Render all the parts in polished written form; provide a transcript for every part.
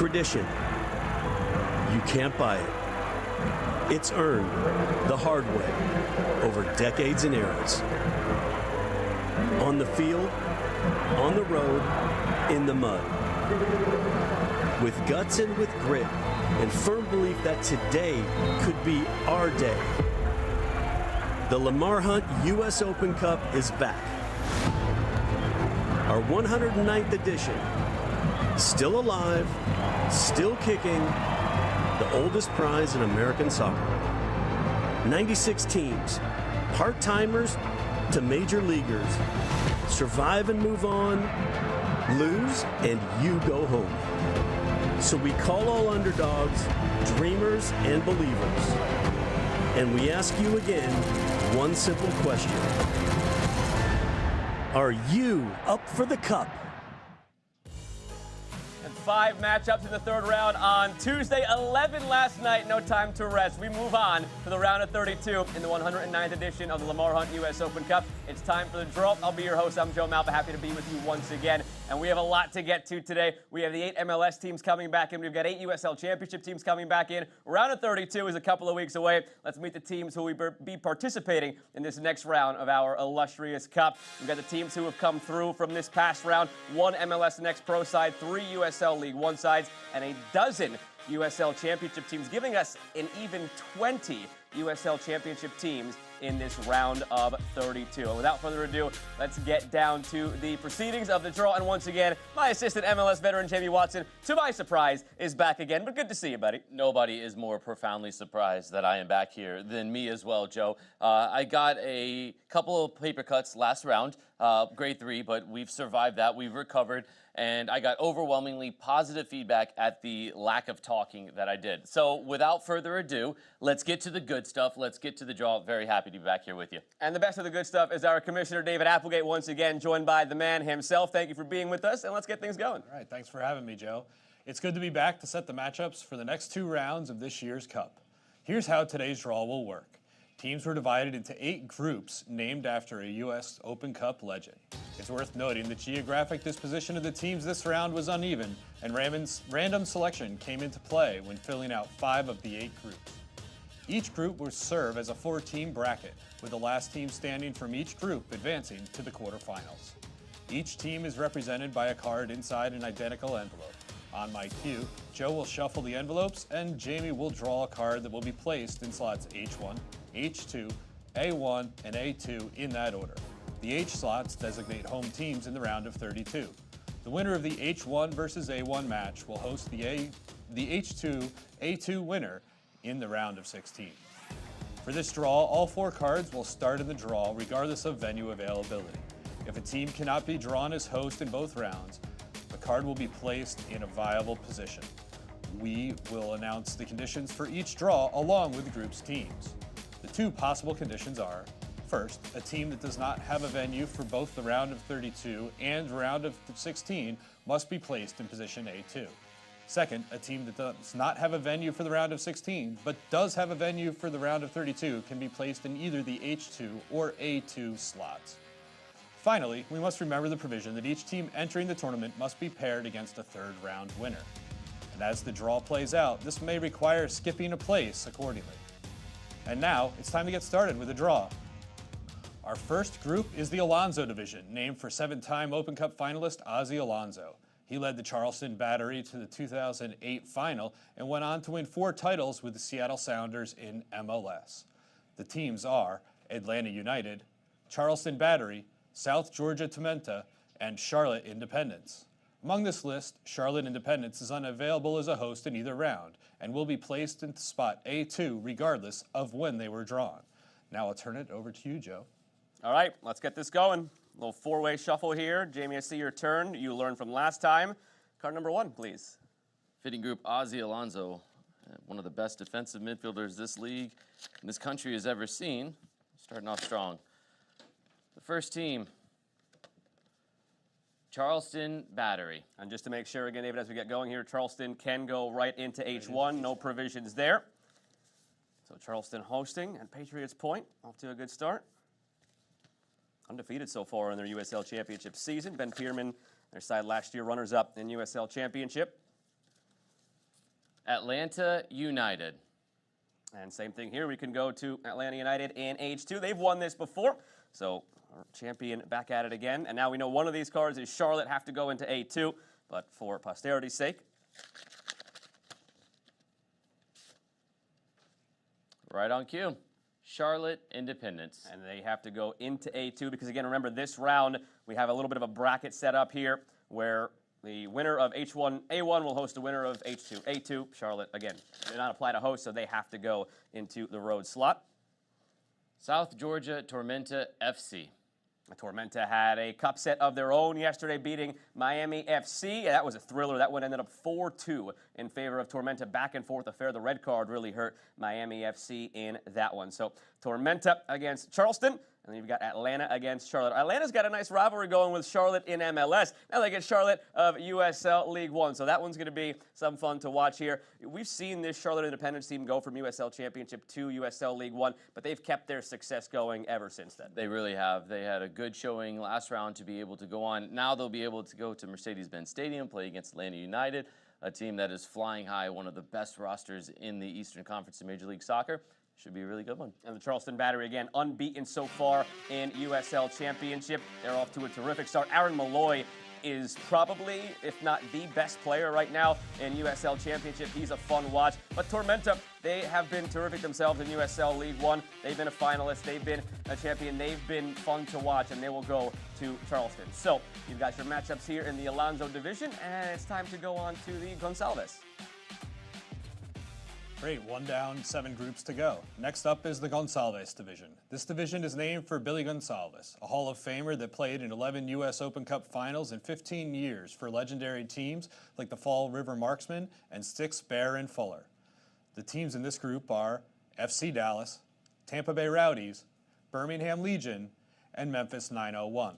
Tradition. You can't buy it. It's earned the hard way over decades and eras. On the field, on the road, in the mud. With guts and with grit, and firm belief that today could be our day. The Lamar Hunt U.S. Open Cup is back. Our 109th edition. Still alive, still kicking, the oldest prize in American soccer. 96 teams, part-timers to major leaguers. Survive and move on, lose, and you go home. So we call all underdogs, dreamers, and believers. And we ask you again one simple question. Are you up for the cup? 5 matchups in the third round on Tuesday, 11 last night, no time to rest. We move on to the round of 32 in the 109th edition of the Lamar Hunt U.S. Open Cup. It's time for the draw. I'll be your host. I'm Joe Malfa, happy to be with you once again. And we have a lot to get to today. We have the 8 MLS teams coming back in. We've got 8 USL Championship teams coming back in. Round of 32 is a couple of weeks away. Let's meet the teams who will be participating in this next round of our illustrious cup. We've got the teams who have come through from this past round. 1 MLS Next Pro side, 3 USL League One sides, and a dozen USL Championship teams, giving us an even 20 USL Championship teams in this round of 32. And without further ado, let's get down to the proceedings of the draw. And once again, my assistant MLS veteran, Jamie Watson, to my surprise, is back again. But good to see you, buddy. Nobody is more profoundly surprised that I am back here than me as well, Joe. I got a couple of paper cuts last round, grade 3, but we've survived that. We've recovered. And I got overwhelmingly positive feedback at the lack of talking that I did. So without further ado, let's get to the good stuff. Let's get to the draw. Very happy to be back here with you. And the best of the good stuff is our Commissioner David Applegate, once again joined by the man himself. Thank you for being with us, and let's get things going. All right, thanks for having me, Joe. It's good to be back to set the matchups for the next 2 rounds of this year's Cup. Here's how today's draw will work. Teams were divided into 8 groups named after a U.S. Open Cup legend. It's worth noting the geographic disposition of the teams this round was uneven, and random selection came into play when filling out 5 of the 8 groups. Each group will serve as a 4-team bracket, with the last team standing from each group advancing to the quarterfinals. Each team is represented by a card inside an identical envelope. On my cue, Joe will shuffle the envelopes, and Jamie will draw a card that will be placed in slots H1, H2, A1, and A2 in that order. The H slots designate home teams in the round of 32. The winner of the H1 versus A1 match will host the H2 A2 winner in the round of 16. For this draw, all 4 cards will start in the draw regardless of venue availability. If a team cannot be drawn as host in both rounds, the card will be placed in a viable position. We will announce the conditions for each draw along with the group's teams. The 2 possible conditions are: first, a team that does not have a venue for both the round of 32 and round of 16 must be placed in position A2. Second, a team that does not have a venue for the round of 16 but does have a venue for the round of 32 can be placed in either the H2 or A2 slots. Finally, we must remember the provision that each team entering the tournament must be paired against a 3rd round winner. And as the draw plays out, this may require skipping a place accordingly. And now, it's time to get started with the draw. Our first group is the Alonzo division, named for 7-time Open Cup finalist Ozzie Alonzo. He led the Charleston Battery to the 2008 final and went on to win 4 titles with the Seattle Sounders in MLS. The teams are Atlanta United, Charleston Battery, South Georgia Tomenta, and Charlotte Independence. Among this list, Charlotte Independence is unavailable as a host in either round and will be placed into spot A2 regardless of when they were drawn. Now I'll turn it over to you, Joe. All right, let's get this going. A little 4-way shuffle here. Jamie, I see your turn. You learned from last time. Card number 1, please. Fitting group, Ozzie Alonzo, one of the best defensive midfielders this league and this country has ever seen. Starting off strong. The first team, Charleston Battery. And just to make sure, again, David, as we get going here, Charleston can go right into H1. No provisions there. So Charleston hosting at Patriots Point. Off to a good start. Undefeated so far in their USL Championship season. Ben Pierman, their side last year, runners-up in USL Championship. Atlanta United. And same thing here. We can go to Atlanta United in H2. They've won this before, so our champion back at it again. And now we know one of these cards is Charlotte, have to go into A2, but for posterity's sake. Right on cue. Charlotte Independence. And they have to go into A2 because, again, remember, this round we have a little bit of a bracket set up here where the winner of A1 will host the winner of H2. A2, Charlotte, again, did not apply to host, so they have to go into the road slot. South Georgia Tormenta FC. Tormenta had a cup set of their own yesterday, beating Miami FC. That was a thriller. That one ended up 4-2 in favor of Tormenta. Back and forth affair. The red card really hurt Miami FC in that one. So Tormenta against Charleston. And then you've got Atlanta against Charlotte. Atlanta's got a nice rivalry going with Charlotte in MLS. Now they get Charlotte of USL League One. So that one's going to be some fun to watch here. We've seen this Charlotte Independence team go from USL Championship to USL League One, but they've kept their success going ever since then. They really have. They had a good showing last round to be able to go on. Now they'll be able to go to Mercedes-Benz Stadium, play against Atlanta United, a team that is flying high, one of the best rosters in the Eastern Conference of Major League Soccer. Should be a really good one. And the Charleston Battery, again, unbeaten so far in USL Championship. They're off to a terrific start. Aaron Malloy is probably, if not the best player right now in USL Championship. He's a fun watch. But Tormenta, they have been terrific themselves in USL League One. They've been a finalist. They've been a champion. They've been fun to watch, and they will go to Charleston. So you've got your matchups here in the Alonzo division, and it's time to go on to the Gonzalez. Great, 1 down, 7 groups to go. Next up is the Gonzalez division. This division is named for Billy Gonzalez, a Hall of Famer that played in 11 U.S. Open Cup finals in 15 years for legendary teams like the Fall River Marksmen and Styx, Bear, and Fuller. The teams in this group are FC Dallas, Tampa Bay Rowdies, Birmingham Legion, and Memphis 901.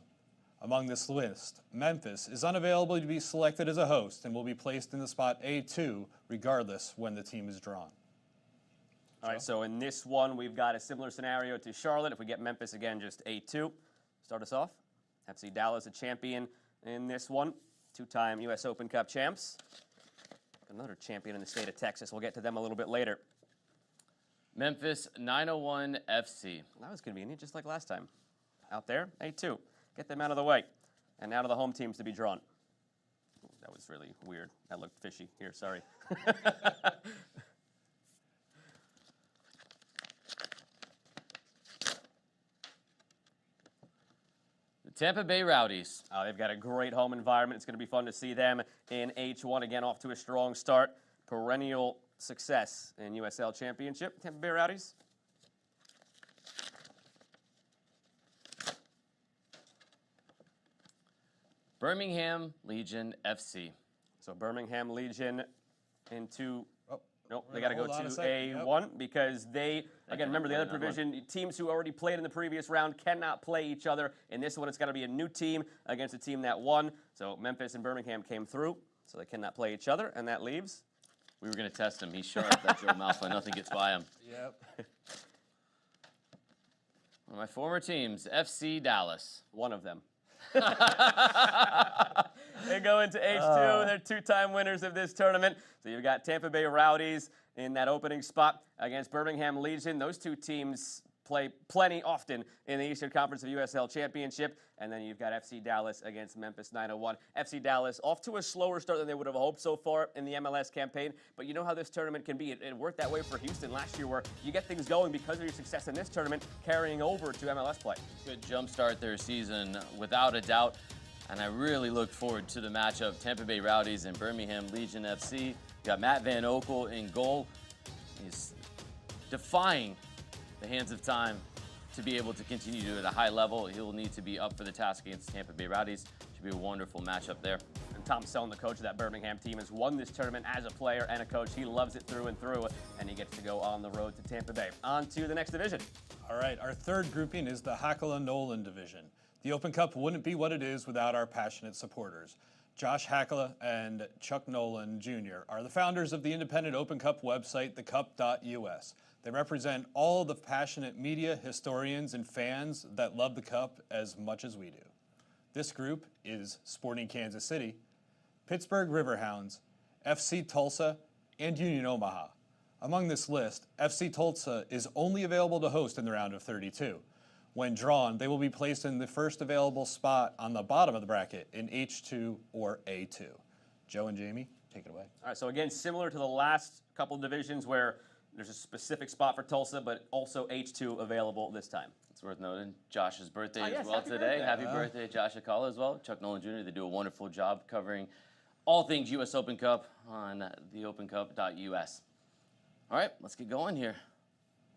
Among this list, Memphis is unavailable to be selected as a host and will be placed in the spot A2 regardless when the team is drawn. All right, so in this one, we've got a similar scenario to Charlotte. If we get Memphis again, just A2. Start us off. FC Dallas, a champion in this one. 2-time U.S. Open Cup champs. Another champion in the state of Texas. We'll get to them a little bit later. Memphis 901 FC. That was convenient, just like last time. Out there, A2. Get them out of the way. And now to the home teams to be drawn. Ooh, that was really weird. That looked fishy. Here, sorry. The Tampa Bay Rowdies. They've got a great home environment. It's going to be fun to see them in H1. Again, off to a strong start. Perennial success in USL Championship. Tampa Bay Rowdies. Birmingham Legion FC. So Birmingham Legion into... Oh, nope, they got to go to A1 because they, again, remember the other provision, teams who already played in the previous round cannot play each other. In this one, it's got to be a new team against a team that won. So Memphis and Birmingham came through, so they cannot play each other, and that leaves... We were going to test him. He's sharp, that Joe Malfa. Nothing gets by him. Yep. One of my former teams, FC Dallas. One of them. They go into H2. They're 2-time winners of this tournament. So you've got Tampa Bay Rowdies in that opening spot against Birmingham Legion. Those two teams play plenty often in the Eastern Conference of USL Championship. And then you've got FC Dallas against Memphis 901. FC Dallas off to a slower start than they would have hoped so far in the MLS campaign. But you know how this tournament can be. It worked that way for Houston last year where you get things going because of your success in this tournament carrying over to MLS play. Good jumpstart their season, without a doubt. And I really look forward to the matchup. Tampa Bay Rowdies and Birmingham Legion FC. You got Matt Van Okel in goal. He's defying the hands of time to be able to continue to at a high level. He'll need to be up for the task against Tampa Bay Rowdies. Should be a wonderful matchup there. And Tom Sellein, the coach of that Birmingham team, has won this tournament as a player and a coach. He loves it through and through, and he gets to go on the road to Tampa Bay. On to the next division. All right, our third grouping is the Hakala Nolan division. The Open Cup wouldn't be what it is without our passionate supporters. Josh Hakala and Chuck Nolan Jr. are the founders of the independent Open Cup website, thecup.us. They represent all the passionate media, historians, and fans that love the Cup as much as we do. This group is Sporting Kansas City, Pittsburgh Riverhounds, FC Tulsa, and Union Omaha. Among this list, FC Tulsa is only available to host in the round of 32. When drawn, they will be placed in the first available spot on the bottom of the bracket in H2 or A2. Joe and Jamie, take it away. All right, so again, similar to the last couple of divisions where there's a specific spot for Tulsa, but also H2 available this time. It's worth noting Josh's birthday yes, as well happy today. birthday. Happy birthday, Josh Hakala as well. Chuck Nolan Jr., they do a wonderful job covering all things U.S. Open Cup on theopencup.us. All right, let's get going here.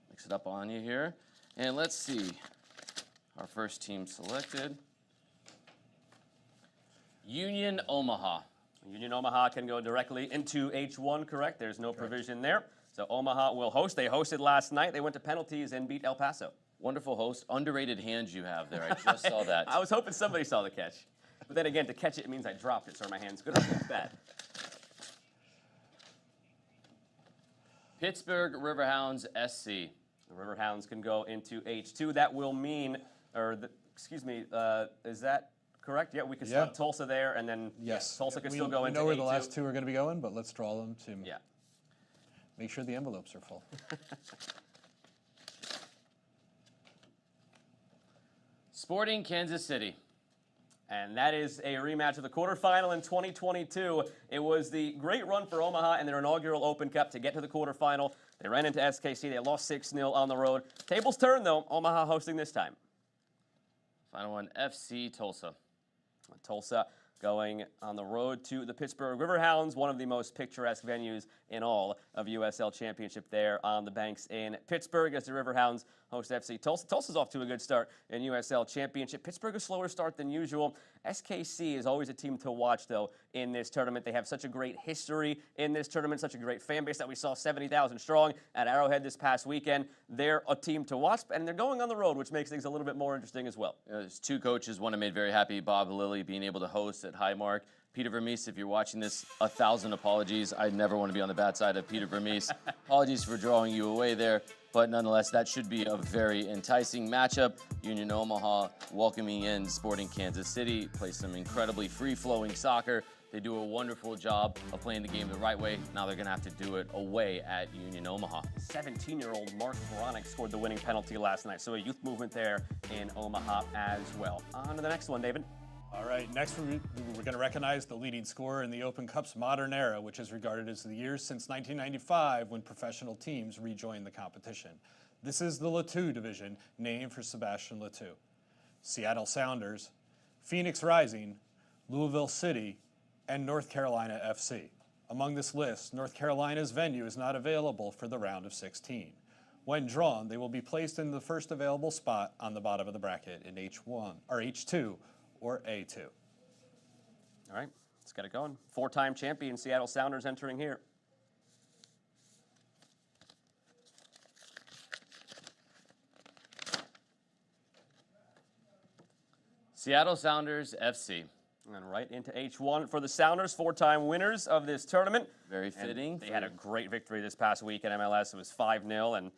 Mix it up on you here. And let's see. Our first team selected. Union Omaha. Union Omaha can go directly into H1, correct? There's no provision there. So Omaha will host. They hosted last night. They went to penalties and beat El Paso. Wonderful host. Underrated hands you have there. I just saw that. I was hoping somebody saw the catch. But then again, to catch it means I dropped it, so my hand's good or bad. Pittsburgh Riverhounds SC. The Riverhounds can go into H2. That will mean, is that correct? Yeah, we can slot Tulsa there, and then Tulsa can still go into H2. We know where the last two are going to be going, but let's draw them to make sure the envelopes are full. Sporting Kansas City. And that is a rematch of the quarterfinal in 2022. It was the great run for Omaha in their inaugural Open Cup to get to the quarterfinal. They ran into SKC. They lost 6-0 on the road. Tables turned, though. Omaha hosting this time. Final one, FC Tulsa. Tulsa going on the road to the Pittsburgh Riverhounds, one of the most picturesque venues in all of USL Championship there on the banks in Pittsburgh as the Riverhounds host FC Tulsa. Tulsa's off to a good start in USL Championship. Pittsburgh a slower start than usual. SKC is always a team to watch, though, in this tournament. They have such a great history in this tournament, such a great fan base that we saw 70,000 strong at Arrowhead this past weekend. They're a team to watch, and they're going on the road, which makes things a little bit more interesting as well. There's two coaches. One I made very happy, Bob Lilly, being able to host at Highmark. Peter Vermees, if you're watching this, 1,000 apologies. I never want to be on the bad side of Peter Vermees. Apologies for drawing you away there. But nonetheless, that should be a very enticing matchup. Union Omaha welcoming in Sporting Kansas City, play some incredibly free-flowing soccer. They do a wonderful job of playing the game the right way. Now they're going to have to do it away at Union Omaha. 17-year-old Mark Bronick scored the winning penalty last night, so a youth movement there in Omaha as well. On to the next one, David. All right, next we're going to recognize the leading scorer in the Open Cup's modern era, which is regarded as the years since 1995 when professional teams rejoined the competition. This is the Latou division, named for Sebastian Latou. Seattle Sounders, Phoenix Rising, Louisville City, and North Carolina FC. Among this list, North Carolina's venue is not available for the round of 16. When drawn, they will be placed in the first available spot on the bottom of the bracket in H1 or H2 or A2. All right, let's get it going. Four-time champion Seattle Sounders entering here. Seattle Sounders FC. And right into H1 for the Sounders, four-time winners of this tournament. Very fitting. And they had a great victory this past week in MLS. It was 5-0, and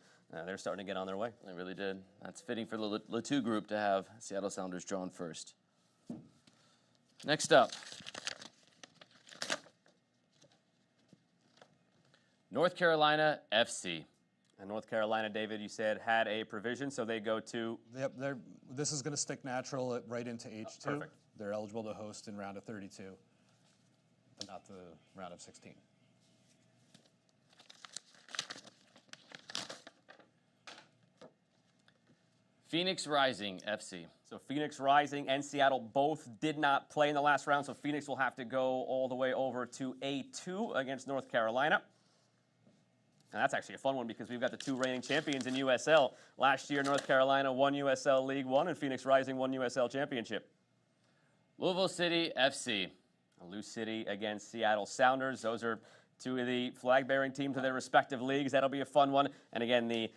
they're starting to get on their way. They really did. That's fitting for the Latou group to have Seattle Sounders drawn first. Next up, North Carolina FC. And North Carolina, David, you said, had a provision, so they go to... Yep, this is going to stick natural right into H2. Perfect. They're eligible to host in round of 32, but not the round of 16. Phoenix Rising FC. So Phoenix Rising and Seattle both did not play in the last round, so Phoenix will have to go all the way over to A2 against North Carolina. And that's actually a fun one because we've got the two reigning champions in USL. Last year, North Carolina won USL League One, and Phoenix Rising won USL Championship. Louisville City FC. Lou City against Seattle Sounders. Those are two of the flag-bearing teams of their respective leagues. That'll be a fun one. And again, the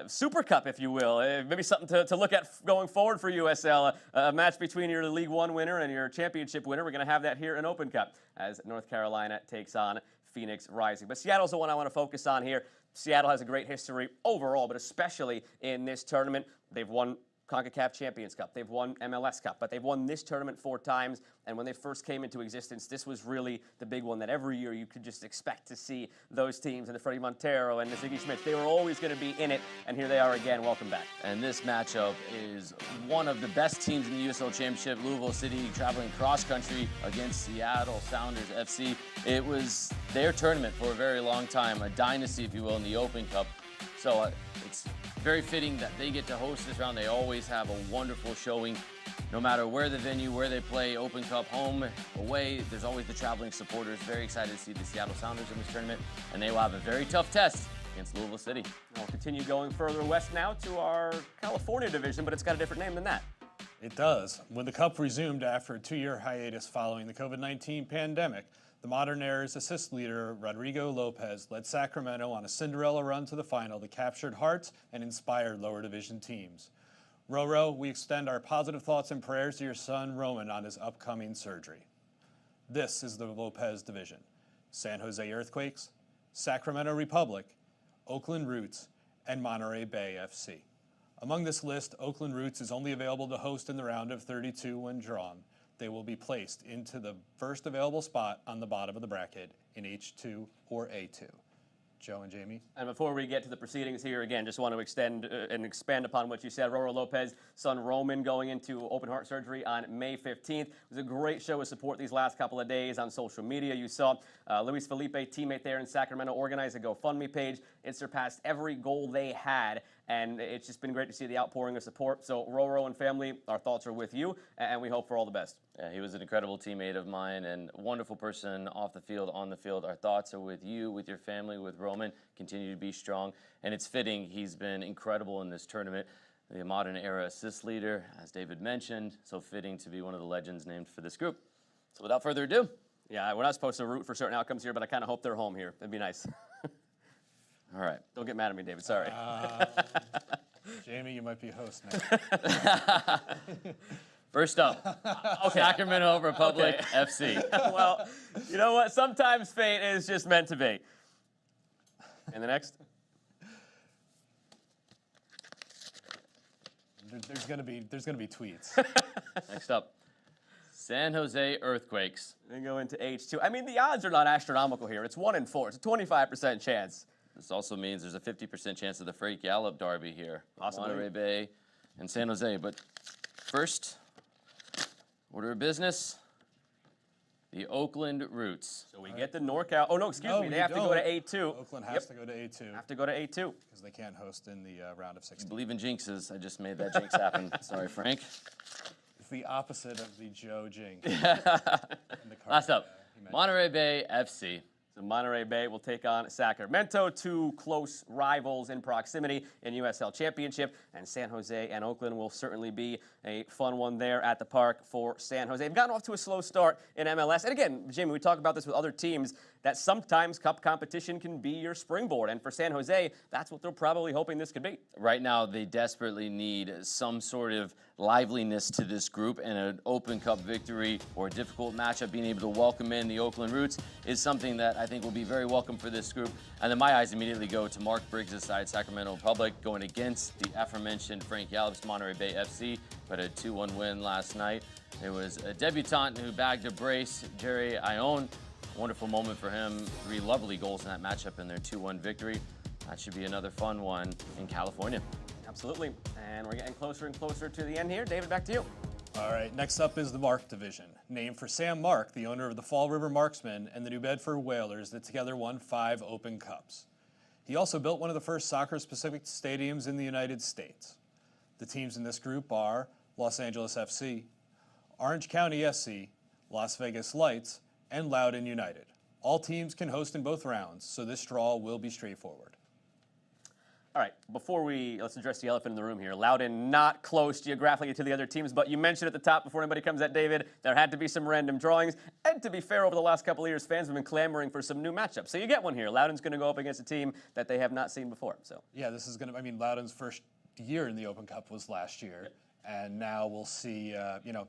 Super Cup, if you will. Maybe something to look at going forward for USL. A match between your League One winner and your championship winner. We're going to have that here in Open Cup as North Carolina takes on Phoenix Rising. But Seattle's the one I want to focus on here. Seattle has a great history overall, but especially in this tournament. They've won CONCACAF Champions Cup. They've won MLS Cup, but they've won this tournament 4 times. And when they first came into existence, this was really the big one that every year you could just expect to see those teams and the Freddie Montero and the Ziggy Schmidts. They were always going to be in it, and here they are again. Welcome back. And this matchup is one of the best teams in the USL Championship. Louisville City traveling cross-country against Seattle Sounders FC. It was their tournament for a very long time, a dynasty, if you will, in the Open Cup. So it's very fitting that they get to host this round. They always have a wonderful showing. No matter where the venue, where they play, Open Cup, home, away, there's always the traveling supporters. Very excited to see the Seattle Sounders in this tournament, and they will have a very tough test against Louisville City. We'll continue going further west now to our California division, but it's got a different name than that. It does. When the Cup resumed after a 2-year hiatus following the COVID-19 pandemic, the Modern Era's assist leader, Rodrigo Lopez, led Sacramento on a Cinderella run to the final that captured hearts and inspired lower division teams. Roro, we extend our positive thoughts and prayers to your son, Roman, on his upcoming surgery. This is the Lopez division: San Jose Earthquakes, Sacramento Republic, Oakland Roots, and Monterey Bay FC. Among this list, Oakland Roots is only available to host in the round of 32 when drawn. They will be placed into the first available spot on the bottom of the bracket in H2 or A2. Joe and Jamie. And before we get to the proceedings here, again, just want to extend and expand upon what you said. Roro Lopez, son Roman, going into open heart surgery on May 15th. It was a great show of support these last couple of days on social media. You saw Luis Felipe, teammate there in Sacramento, organize a GoFundMe page. It surpassed every goal they had, and it's just been great to see the outpouring of support. So Roro and family, our thoughts are with you, and we hope for all the best. Yeah, he was an incredible teammate of mine and a wonderful person off the field, on the field. Our thoughts are with you, with your family, with Roman. Continue to be strong. And it's fitting. He's been incredible in this tournament. The Modern Era assist leader, as David mentioned. So fitting to be one of the legends named for this group. So without further ado. Yeah, we're not supposed to root for certain outcomes here, but I kind of hope they're home here. That'd be nice. All right. Don't get mad at me, David. Sorry. Jamie, you might be host now. First up, Sacramento Republic FC. Well, you know what? Sometimes fate is just meant to be. And the next? There's gonna be tweets. Next up, San Jose Earthquakes. They go into H2. I mean, the odds are not astronomical here. It's 1 in 4. It's a 25% chance. This also means there's a 50% chance of the Frank Gallup derby here. Possibly. Monterey Bay and San Jose. But first, order of business, the Oakland Roots. So we get the NorCal. Oh, no, excuse me. They have to go to A2. Oakland has to go to A2. Have to go to A2. Because they can't host in the round of 16. I believe in jinxes. I just made that jinx happen. Sorry, Frank. It's the opposite of the Joe jinx. Last up, Monterey Bay FC. So Monterey Bay will take on Sacramento, 2 close rivals in proximity in USL Championship, and San Jose and Oakland will certainly be a fun one there at the park for San Jose. They've gotten off to a slow start in MLS, and again, Jimmy, we talk about this with other teams, that sometimes cup competition can be your springboard, and for San Jose, that's what they're probably hoping this could be. Right now, they desperately need some sort of liveliness to this group, and an Open Cup victory or a difficult matchup, being able to welcome in the Oakland Roots, is something that I think will be very welcome for this group. And then my eyes immediately go to Mark Briggs' side, Sacramento Republic, going against the aforementioned Frank Gallup's Monterey Bay FC, but a 2-1 win last night. There was a debutant who bagged a brace, Jerry Ione. Wonderful moment for him. 3 lovely goals in that matchup in their 2-1 victory. That should be another fun one in California. Absolutely. And we're getting closer and closer to the end here. David, back to you. All right, next up is the Mark division, named for Sam Mark, the owner of the Fall River Marksmen and the New Bedford Whalers that together won 5 Open Cups. He also built one of the first soccer-specific stadiums in the United States. The teams in this group are Los Angeles FC, Orange County SC, Las Vegas Lights, and Loudoun United. All teams can host in both rounds, so this draw will be straightforward. All right, let's address the elephant in the room here. Loudoun not close geographically to the other teams, but you mentioned at the top before anybody comes at David, there had to be some random drawings. And to be fair, over the last couple of years, fans have been clamoring for some new matchups. So you get one here. Loudoun's going to go up against a team that they have not seen before. So yeah, this is going to, Loudoun's first year in the Open Cup was last year. Yep. And now we'll see,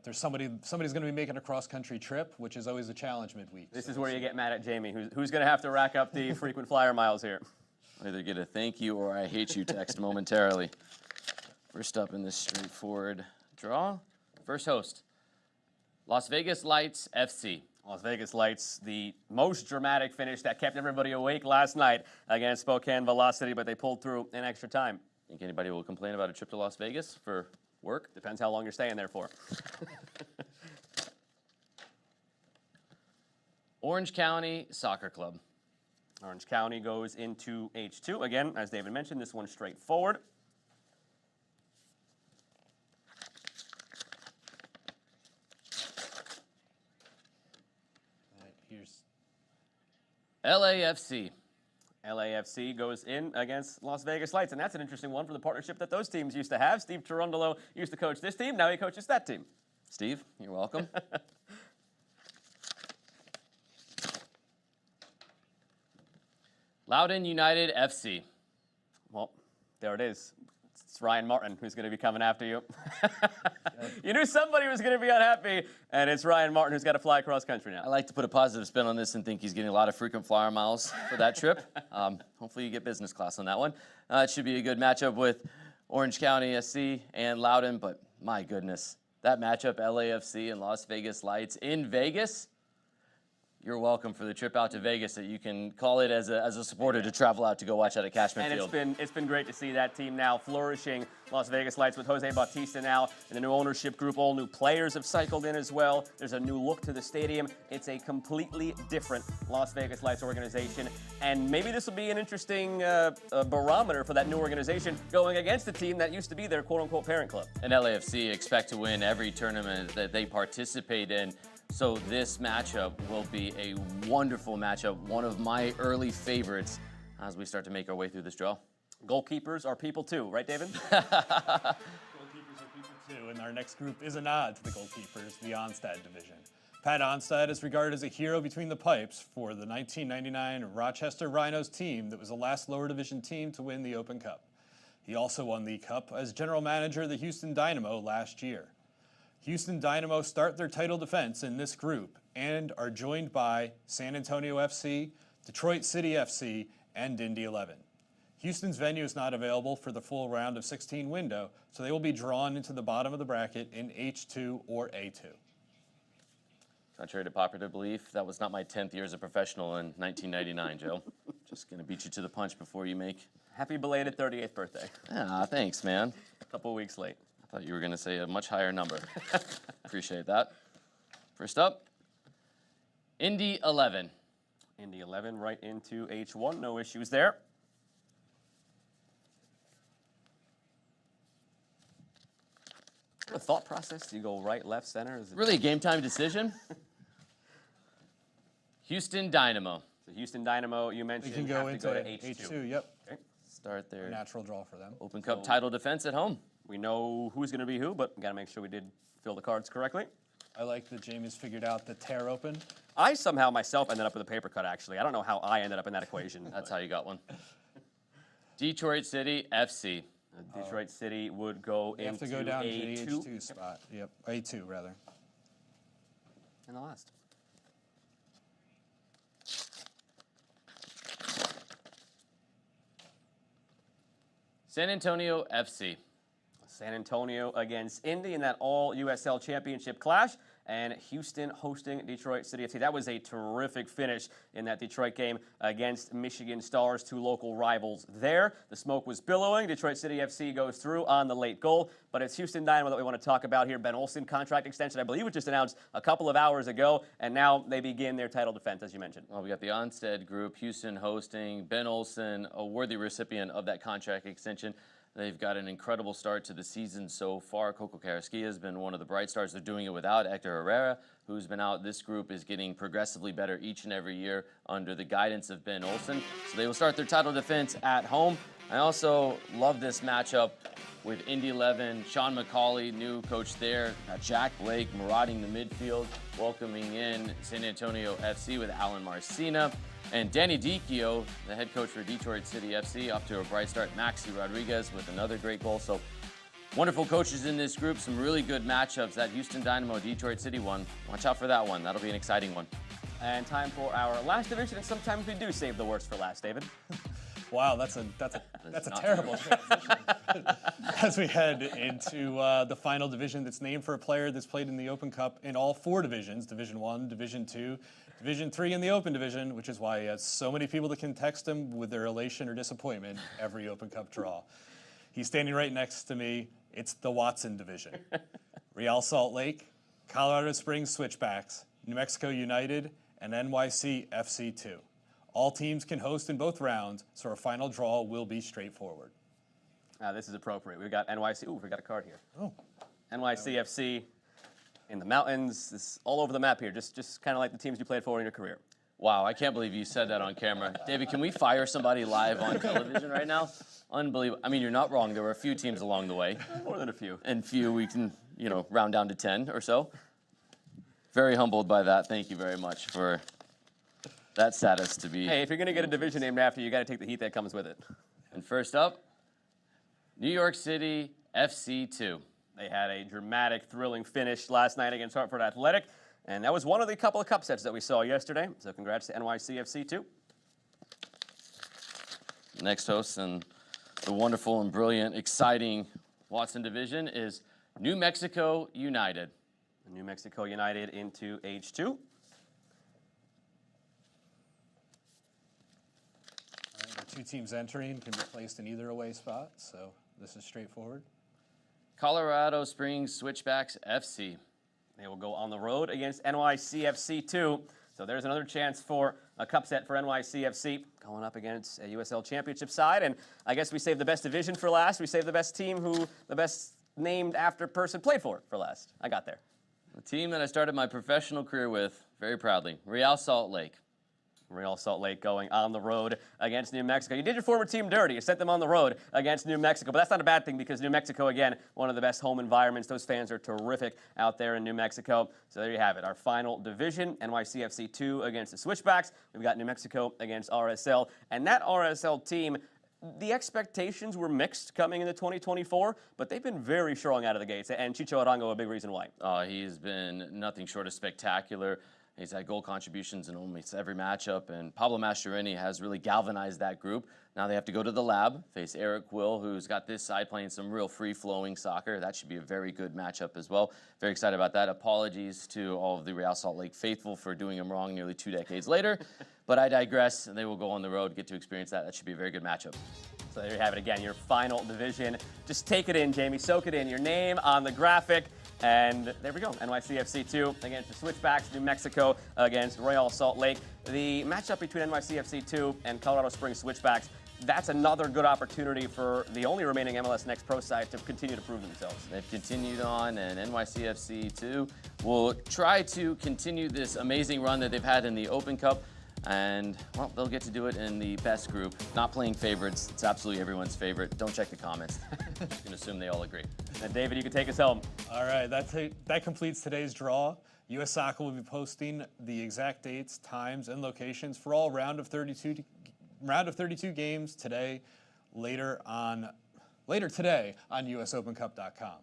there's somebody's going to be making a cross-country trip, which is always a challenge midweek. This is where you get mad at Jamie, who's going to have to rack up the frequent flyer miles here. Either get a thank you or I hate you text momentarily. First up in this straightforward draw, first host, Las Vegas Lights FC. Las Vegas Lights, the most dramatic finish that kept everybody awake last night against Spokane Velocity, but they pulled through in extra time. Think anybody will complain about a trip to Las Vegas for work? Depends how long you're staying there for. Orange County Soccer Club. Orange County goes into H2. Again, as David mentioned, this one's straightforward. Here's LAFC. LAFC goes in against Las Vegas Lights, and that's an interesting one for the partnership that those teams used to have. Steve Cherundolo used to coach this team. Now he coaches that team. Steve, you're welcome. Loudoun United FC. Well, there it is. It's Ryan Martin who's going to be coming after you. You knew somebody was going to be unhappy, and it's Ryan Martin who's got to fly across country now. I like to put a positive spin on this and think he's getting a lot of frequent flyer miles for that trip. Hopefully you get business class on that one. It should be a good matchup with Orange County SC and Loudoun, but my goodness, that matchup, LAFC and Las Vegas Lights in Vegas. You're welcome for the trip out to Vegas that you can call it as a supporter to travel out to go watch at a Cashman Field. And it's been great to see that team now flourishing. Las Vegas Lights with Jose Bautista now in a new ownership group. All new players have cycled in as well. There's a new look to the stadium. It's a completely different Las Vegas Lights organization. And maybe this will be an interesting barometer for that new organization going against the team that used to be their quote-unquote parent club. And LAFC expect to win every tournament that they participate in. So this matchup will be a wonderful matchup, one of my early favorites as we start to make our way through this draw. Goalkeepers are people too, right, David? goalkeepers are people too, and our next group is a nod to the goalkeepers, the Onstead division. Pat Onstead is regarded as a hero between the pipes for the 1999 Rochester Rhinos team that was the last lower division team to win the Open Cup. He also won the Cup as general manager of the Houston Dynamo last year. Houston Dynamo start their title defense in this group and are joined by San Antonio FC, Detroit City FC, and Indy 11. Houston's venue is not available for the full round of 16 window, so they will be drawn into the bottom of the bracket in H2 or A2. Contrary to popular belief, that was not my 10th year as a professional in 1999, Joe. Just going to beat you to the punch before you make... Happy belated 38th birthday. Ah, thanks, man. A couple weeks late. I thought you were going to say a much higher number. Appreciate that. First up, Indy 11. Indy 11 right into H1. No issues there. The thought process, do you go right, left, center? Is it Really a game time decision. Houston Dynamo. the Houston Dynamo, you mentioned, They can go have to into go to H2. Yep. Okay. Start their Natural draw for them. Open Cup title defense at home. We know who's going to be who, but we got to make sure we did fill the cards correctly. I like that Jamie's figured out the tear open. I somehow myself ended up with a paper cut, actually. I don't know how I ended up in that equation. That's how you got one. Detroit City FC. Detroit City would go They have into to go down to the A2. H2 spot. Yep, A2 rather. And the last. San Antonio FC. San Antonio against Indy in that all-USL championship clash, and Houston hosting Detroit City FC. That was a terrific finish in that Detroit game against Michigan Stars, two local rivals there. The smoke was billowing. Detroit City FC goes through on the late goal, but it's Houston Dynamo that we want to talk about here. Ben Olsen contract extension, I believe it just announced a couple of hours ago, and now they begin their title defense, as you mentioned. Well, we got the Onstead group, Houston hosting, Ben Olsen, a worthy recipient of that contract extension. They've got an incredible start to the season so far. Coco Carrasquilla has been one of the bright stars. They're doing it without Hector Herrera, who's been out. This group is getting progressively better each and every year under the guidance of Ben Olsen. So they will start their title defense at home. I also love this matchup with Indy 11, Sean McCauley, new coach there. Jack Blake marauding the midfield, welcoming in San Antonio FC with Alan Marcina. And Danny Dicchio, the head coach for Detroit City FC, off to a bright start. Maxi Rodriguez with another great goal. So wonderful coaches in this group, some really good matchups. That Houston Dynamo, Detroit City one. Watch out for that one. That'll be an exciting one. And time for our last division, and sometimes we do save the worst for last, David. Wow, that's a terrible transition. As we head into the final division that's named for a player that's played in the Open Cup in all 4 divisions, Division 1, Division 2, Division 3 in the Open Division, which is why he has so many people that can text him with their elation or disappointment every Open Cup draw. He's standing right next to me. It's the Watson Division. Real Salt Lake, Colorado Springs Switchbacks, New Mexico United, and NYC FC2. All teams can host in both rounds, so our final draw will be straightforward. This is appropriate. We've got NYC. Ooh, we got a card here. Oh. NYCFC in the mountains. This is all over the map here, just kind of like the teams you played for in your career. Wow, I can't believe you said that on camera. David, can we fire somebody live on television right now? Unbelievable. I mean, you're not wrong. There were a few teams along the way. More than a few. And few we can, round down to 10 or so. Very humbled by that. Thank you very much for that status to be. Hey, if you're going to get a division named after you, you got to take the heat that comes with it. And first up, New York City FC2. They had a dramatic, thrilling finish last night against Hartford Athletic, and that was one of the couple of cup sets that we saw yesterday. So congrats to NYCFC2. Next host in the wonderful and brilliant, exciting Watson division is New Mexico United. New Mexico United into H2. The 2 teams entering can be placed in either away spot, so this is straightforward. Colorado Springs Switchbacks FC. They will go on the road against NYCFC2. So there's another chance for a cup set for NYCFC going up against a USL Championship side. And I guess we saved the best division for last. We saved the best team who the best named after person played for last. I got there. The team that I started my professional career with, very proudly, Real Salt Lake. Real Salt Lake going on the road against New Mexico. You did your former team dirty. You sent them on the road against New Mexico. But that's not a bad thing because New Mexico, again, one of the best home environments. Those fans are terrific out there in New Mexico. So there you have it. Our final division, NYCFC 2 against the Switchbacks. We've got New Mexico against RSL. And that RSL team, the expectations were mixed coming into 2024, but they've been very strong out of the gates. And Chicho Arango, a big reason why. He's been nothing short of spectacular. He's had goal contributions in almost every matchup, and Pablo Mastroeni has really galvanized that group. Now they have to go to the lab, face Eric Quill, who's got this side playing some real free-flowing soccer. That should be a very good matchup as well. Very excited about that. Apologies to all of the Real Salt Lake faithful for doing them wrong nearly 2 decades later, but I digress, and they will go on the road, get to experience that. That should be a very good matchup. So there you have it again, your final division. Just take it in, Jamie. Soak it in. Your name on the graphic. And there we go. NYCFC 2 against the Switchbacks. New Mexico against Real Salt Lake. The matchup between NYCFC 2 and Colorado Springs Switchbacks, that's another good opportunity for the only remaining MLS Next Pro side to continue to prove themselves. They've continued on, and NYCFC 2 will try to continue this amazing run that they've had in the Open Cup. And, well, they'll get to do it in the best group. Not playing favorites. It's absolutely everyone's favorite. Don't check the comments. You can assume they all agree. And David, you can take us home. All right, that completes today's draw. U.S. Soccer will be posting the exact dates, times, and locations for all round of 32 games today, later today on USOpenCup.com.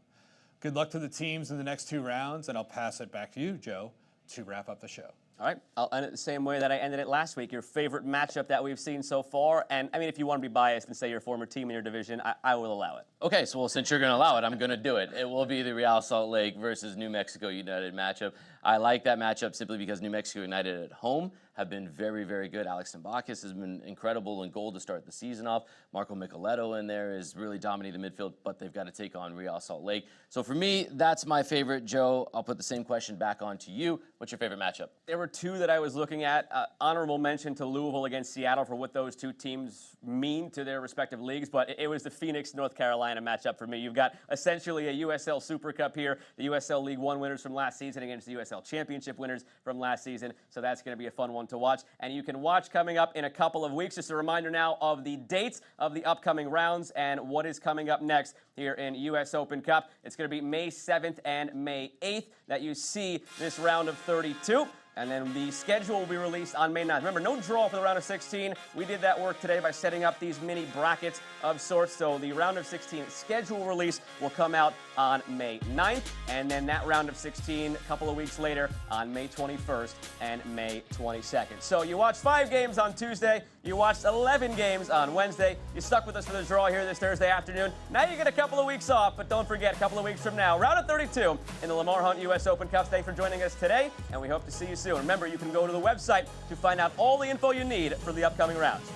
Good luck to the teams in the next 2 rounds, and I'll pass it back to you, Joe, to wrap up the show. All right, I'll end it the same way that I ended it last week. Your favorite matchup that we've seen so far, and I mean, if you want to be biased and say your former team in your division, I will allow it. Okay, so well, since you're going to allow it, I'm going to do it. It will be the Real Salt Lake versus New Mexico United matchup. I like that matchup simply because New Mexico United at home have been very, very good. Alex Mbakis has been incredible in goal to start the season off. Marco Micheletto in there is really dominating the midfield, but they've got to take on Real Salt Lake. So for me, that's my favorite. Joe, I'll put the same question back on to you. What's your favorite matchup? There were 2 that I was looking at. Honorable mention to Louisville against Seattle for what those 2 teams mean to their respective leagues, but it was the Phoenix-North Carolina matchup for me. You've got essentially a USL Super Cup here, the USL League One winners from last season against the USL Championship winners from last season, so that's going to be a fun one to watch. And you can watch coming up in a couple of weeks. Just a reminder now of the dates of the upcoming rounds and what is coming up next here in US Open Cup. It's going to be May 7th and May 8th that you see this round of 32. And then the schedule will be released on May 9th. Remember, no draw for the round of 16. We did that work today by setting up these mini brackets of sorts. So the round of 16 schedule release will come out on May 9th. And then that round of 16 a couple of weeks later on May 21st and May 22nd. So you watched 5 games on Tuesday. You watched 11 games on Wednesday. You stuck with us for the draw here this Thursday afternoon. Now you get a couple of weeks off, but don't forget, a couple of weeks from now, round of 32 in the Lamar Hunt U.S. Open Cup. Thanks for joining us today, and we hope to see you soon. Remember, you can go to the website to find out all the info you need for the upcoming rounds.